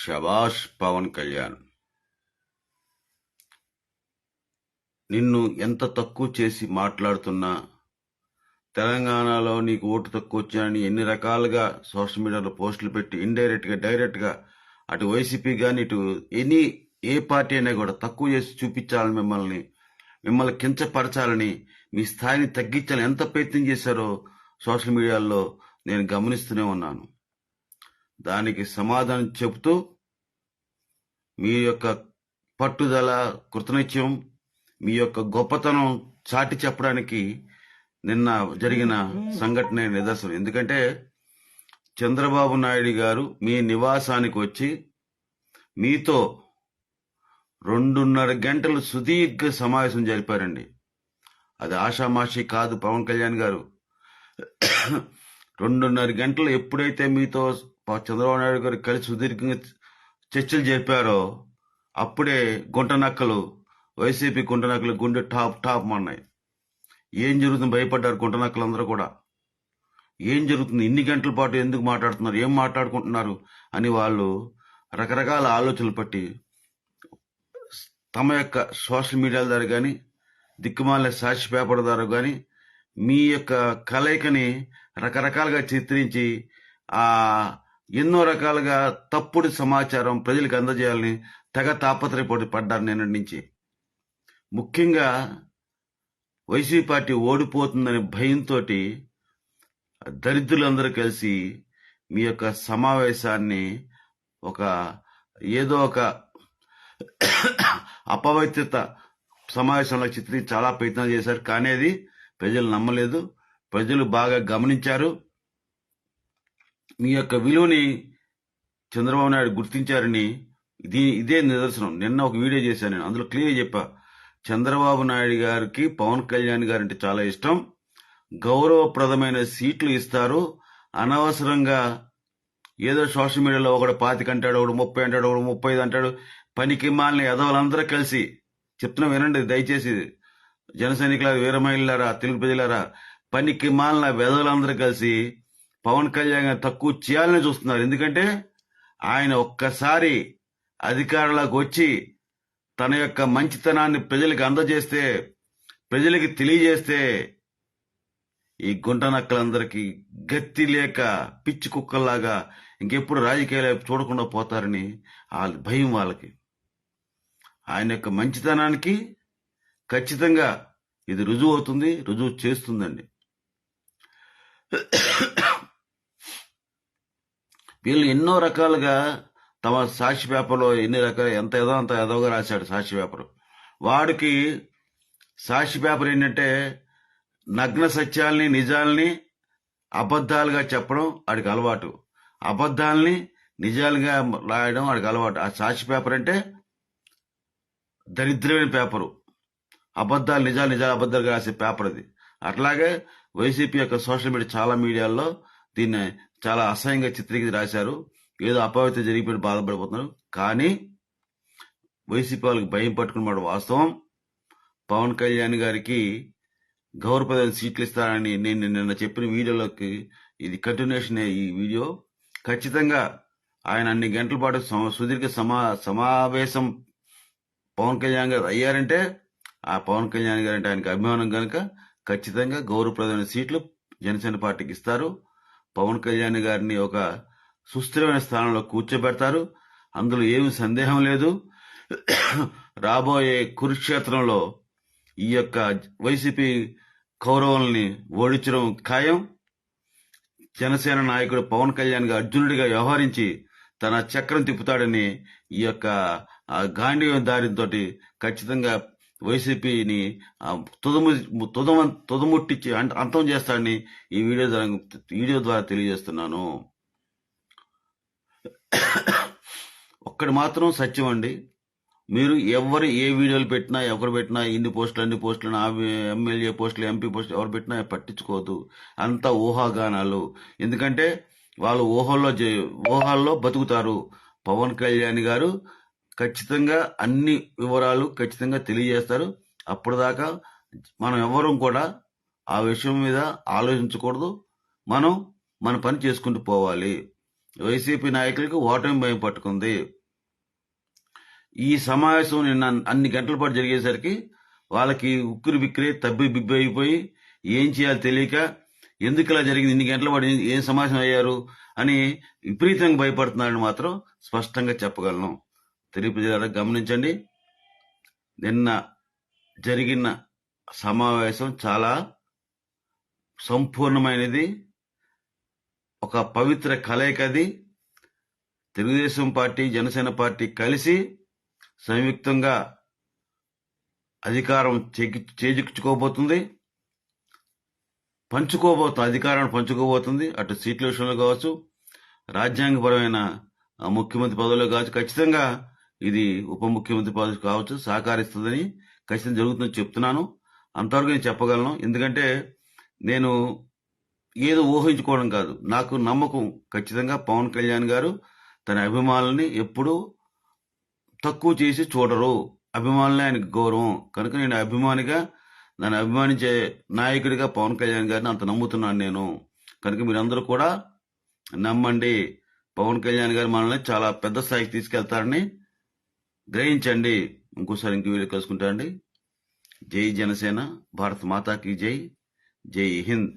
శభాష్ పవన్ కళ్యాణ్. నిన్ను ఎంత తక్కువ చేసి మాట్లాడుతున్నా, తెలంగాణలో నీకు ఓటు తక్కువ వచ్చాయని ఎన్ని రకాలుగా సోషల్ మీడియాలో పోస్టులు పెట్టి ఇండైరెక్ట్ గా డైరెక్ట్ గా అటు వైసీపీ కానీ ఇటు ఏ పార్టీ అయినా కూడా తక్కువ చేసి చూపించాలని మిమ్మల్ని కించపరచాలని, మీ స్థాయిని తగ్గించాలని ఎంత ప్రయత్నం చేశారో సోషల్ మీడియాలో నేను గమనిస్తూనే ఉన్నాను. దానికి సమాధానం చెబుతూ మీ యొక్క పట్టుదల, కృతనిశ్చయం, మీ యొక్క గొప్పతనం చాటి చెప్పడానికి నిన్న జరిగిన సంఘటన నిదర్శనం. ఎందుకంటే చంద్రబాబు నాయుడు గారు మీ నివాసానికి వచ్చి మీతో 2.5 గంటలు సుదీర్ఘ సమావేశం జరిపారండి. అది ఆషామాషి కాదు. పవన్ కళ్యాణ్ గారు 2.5 గంటలు ఎప్పుడైతే మీతో చంద్రబాబు నాయుడు గారు కలిసి సుదీర్ఘంగా చర్చలు జరిపారో అప్పుడే వైసీపీ గుంటనక్కలు గుండె టాప్ అన్నాయి. ఏం జరుగుతుంది? భయపడ్డారు గుంటనక్కలందరూ కూడా. ఏం జరుగుతుంది? ఇన్ని గంటల పాటు ఎందుకు మాట్లాడుతున్నారు, ఏం మాట్లాడుకుంటున్నారు అని వాళ్ళు రకరకాల ఆలోచనలు పట్టి తమ యొక్క సోషల్ మీడియాల ద్వారా కానీ, దిక్కుమాల సాక్షి పేపర్ ద్వారా కానీ మీ యొక్క కలయికని రకరకాలుగా చిత్రించి ఎన్నో రకాలుగా తప్పుడు సమాచారం ప్రజలకు అందజేయాలని తెగ తాపత్రయపడ్డారు నిన్నటి నుంచి. ముఖ్యంగా వైసీపీ పార్టీ ఓడిపోతుందనే భయంతో దరిద్రులందరూ కలిసి మీ యొక్క సమావేశాన్ని ఏదో ఒక అపవిత్రత సమావేశంలో చిత్రించి చాలా ప్రయత్నాలు చేశారు. కానీ అది ప్రజలు నమ్మలేదు. ప్రజలు బాగా గమనించారు. మీ యొక్క విలువని చంద్రబాబు నాయుడు గుర్తించారని ఇదే నిదర్శనం. నిన్న ఒక వీడియో చేశాను నేను. అందులో క్లియర్ చెప్పా, చంద్రబాబు నాయుడు గారికి పవన్ కళ్యాణ్ గారంటే చాలా ఇష్టం, గౌరవప్రదమైన సీట్లు ఇస్తారు. అనవసరంగా ఏదో సోషల్ మీడియాలో ఒకడు 25 అంటాడు, ఒకడు 30 అంటాడు, ఒకడు 35 అంటాడు. పనికి మాలిన ఎదవలందరూ కలిసి చెప్తున్నా, వినండి దయచేసి. జన సైనికుల వీరమహిళలారా, తెలుగు ప్రజలారా, పనికి మాలిన వెదవలందరూ కలిసి పవన్ కళ్యాణ్ గారు తక్కువ చేయాలని చూస్తున్నారు. ఎందుకంటే ఆయన ఒక్కసారి అధికారంలోకి వచ్చి తన యొక్క మంచితనాన్ని ప్రజలకు అందజేస్తే, ప్రజలకి తెలియజేస్తే ఈ గుంట నక్కలందరికీ గత్తి లేక పిచ్చి కుక్కల్లాగా ఇంకెప్పుడు రాజకీయాలు చూడకుండా పోతారని భయం వాళ్ళకి. ఆయన యొక్క మంచితనానికి ఖచ్చితంగా ఇది రుజువు అవుతుంది, రుజువు చేస్తుందండి. వీళ్ళు ఎన్నో రకాలుగా తమ సాక్షి పేపర్లో ఎన్ని రకాల ఎంత ఏదో అంత ఎదోగా రాశాడు సాక్షి పేపర్. వాడికి సాక్షి పేపర్ ఏంటంటే నగ్న సత్యాల్ని, నిజాల్ని అబద్ధాలుగా చెప్పడం వాడికి అలవాటు. అబద్ధాలని నిజాలుగా రాయడం వాడికి అలవాటు. ఆ సాక్షి పేపర్ అంటే దరిద్రమైన పేపరు. అబద్ధాలు నిజాలు అబద్ధాలుగా రాసే పేపర్ అది. అట్లాగే వైసీపీ యొక్క సోషల్ మీడియా చాలా మీడియాల్లో దీన్ని చాలా అసహ్యంగా చిత్రీకరించి రాశారు. ఏదో అపవిత్ర జరిగిపోయి బాధపడిపోతున్నారు. కానీ వైసీపీ వాళ్ళకి భయం పట్టుకున్నమాట వాస్తవం. పవన్ కళ్యాణ్ గారికి గౌరవప్రదమైన సీట్లు ఇస్తారని నేను నిన్న చెప్పిన వీడియోలోకి ఇది కంటిన్యూషన్. ఈ వీడియో ఖచ్చితంగా ఆయన అన్ని గంటల పాటు సుదీర్ఘ సమావేశం పవన్ కళ్యాణ్ గారు అయ్యారంటే, ఆ పవన్ కళ్యాణ్ గారు అంటే ఆయనకు అభిమానం కనుక ఖచ్చితంగా గౌరవప్రదమైన సీట్లు జనసేన పార్టీకి ఇస్తారు. పవన్ కళ్యాణ్ గారిని ఒక సుస్థిరమైన స్థానంలో కూర్చోబెడతారు. అందులో ఏమి సందేహం లేదు. రాబోయే కురుక్షేత్రంలో ఈ యొక్క వైసీపీ కౌరవుల్ని ఓడించడం ఖాయం. జనసేన నాయకుడు పవన్ కళ్యాణ్ గారు అర్జునుడిగా వ్యవహరించి తన చక్రం తిప్పుతాడని ఈ యొక్క గాంధీవం దారితో ఖచ్చితంగా వైసీపీని తుదముట్టించి అంతం చేస్తాడని ఈ వీడియో ద్వారా తెలియజేస్తున్నాను. ఒక్కటి మాత్రం సత్యం అండి, మీరు ఏ వీడియోలు పెట్టినా, ఎవరు పెట్టినా, ఇన్ని పోస్టులు అన్ని పోస్టులు, ఎమ్మెల్యే పోస్టులు, ఎంపీ పోస్టులు ఎవరు పెట్టినా పట్టించుకోవద్దు. అంతా ఊహాగానాలు. ఎందుకంటే వాళ్ళు ఊహాల్లో బతుకుతారు. పవన్ కళ్యాణ్ గారు ఖచ్చితంగా అన్ని వివరాలు ఖచ్చితంగా తెలియజేస్తారు. అప్పటిదాకా మనం ఎవరూ కూడా ఆ విషయం మీద ఆలోచించకూడదు. మనం మన పని చేసుకుంటూ పోవాలి. వైసీపీ నాయకులకు ఓటమి భయం పట్టుకుంది. ఈ సమావేశం నిన్న అన్ని గంటల పాటు జరిగేసరికి వాళ్ళకి ఉక్కిరి బిక్కిరి తబ్బి బిబ్బి అయిపోయి ఏం చేయాలో తెలియక ఎందుకు ఇలా జరిగింది, ఇన్ని గంటల పాటు ఏం సమావేశం అయ్యారు అని విపరీతంగా భయపడుతున్నారని మాత్రం స్పష్టంగా చెప్పగలను. తెలుగు ప్రజలారా గమనించండి, నిన్న జరిగిన సమావేశం చాలా సంపూర్ణమైనది, ఒక పవిత్ర కలయికది. తెలుగుదేశం పార్టీ, జనసేన పార్టీ కలిసి సంయుక్తంగా అధికారం చేజిక్చుకోబోతుంది, అధికారాన్ని పంచుకోబోతుంది. అటు సీట్ల విషయంలో కావచ్చు, రాజ్యాంగపరమైన ముఖ్యమంత్రి పదవిలో కావచ్చు, ఖచ్చితంగా ఇది ఉప ముఖ్యమంత్రి పదవి కావచ్చు సహకరిస్తుందని ఖచ్చితంగా జరుగుతుందని చెప్తున్నాను. అంతవరకు నేను చెప్పగలను. ఎందుకంటే నేను ఏదో ఊహించుకోవడం కాదు, నాకు నమ్మకం. ఖచ్చితంగా పవన్ కళ్యాణ్ గారు తన అభిమానుల్ని ఎప్పుడూ తక్కువ చేసి చూడరు. అభిమానులే ఆయనకు గౌరవం కనుక నేను అభిమానిగా, నన్ను అభిమానించే నాయకుడిగా పవన్ కళ్యాణ్ గారిని అంత నమ్ముతున్నాను నేను. కనుక మీరందరూ కూడా నమ్మండి, పవన్ కళ్యాణ్ గారు మనల్ని చాలా పెద్ద స్థాయికి తీసుకెళ్తారని గ్రహించండి. ఇంకోసారి ఇంకో వీడియో కలుసుకుంటారండి. జై జనసేన, భారత్ మాతాకి జై, జై హింద్.